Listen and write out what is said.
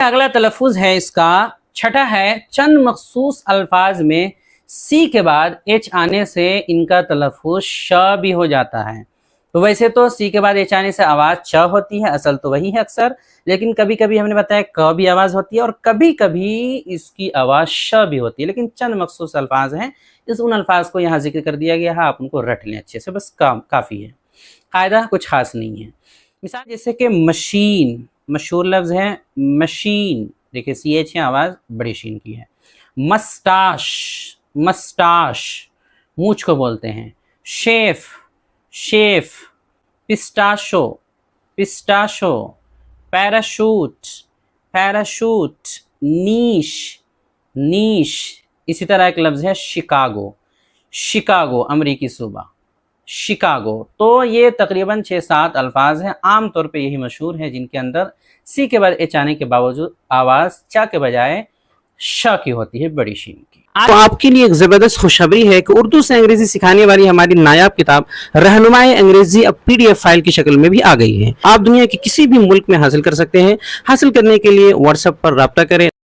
अगला तलफ़ुज़ है इसका छठा है, चंद मखसूस अल्फाज में सी के बाद एच आने से इनका तलफ़ुज़ श भी हो जाता है। तो वैसे तो सी के बाद एच आने से आवाज़ च होती है, असल तो वही है अक्सर, लेकिन कभी कभी हमने बताया क भी आवाज़ होती है और कभी कभी इसकी आवाज़ श भी होती है। लेकिन चंद मखसूस अल्फाज हैं, उन अल्फाज को यहाँ जिक्र कर दिया गया है, आप उनको रट लें अच्छे से, बस काफ़ी है, कायदा कुछ खास नहीं है। मिसाल जैसे कि मशीन, मशहूर लफ्ज़ है मशीन, देखिए सी एच है, आवाज़ बड़ी शीन की है। मस्टाश, मस्टाश मूंछ को बोलते हैं। Chef, chef. Pistachio, pistachio. Parachute, parachute. Niche, niche. इसी तरह एक लफ्ज़ है शिकागो, शिकागो अमरीकी सूबा, शिकागो। तो ये तकरीबन 6-7 अल्फाज हैं, आम तौर पे यही मशहूर है, जिनके अंदर सी के बाद एच आने के बावजूद आवाज़ चा के बजाय श की होती है, बड़ी शीन की। तो आपके लिए एक ज़बरदस्त खुशखबरी है कि उर्दू से अंग्रेजी सिखाने वाली हमारी नायाब किताब रहनुमाए अंग्रेजी अब PDF फाइल की शक्ल में भी आ गई है। आप दुनिया के किसी भी मुल्क में हासिल कर सकते हैं। हासिल करने के लिए व्हाट्सएप पर राब्ता करें,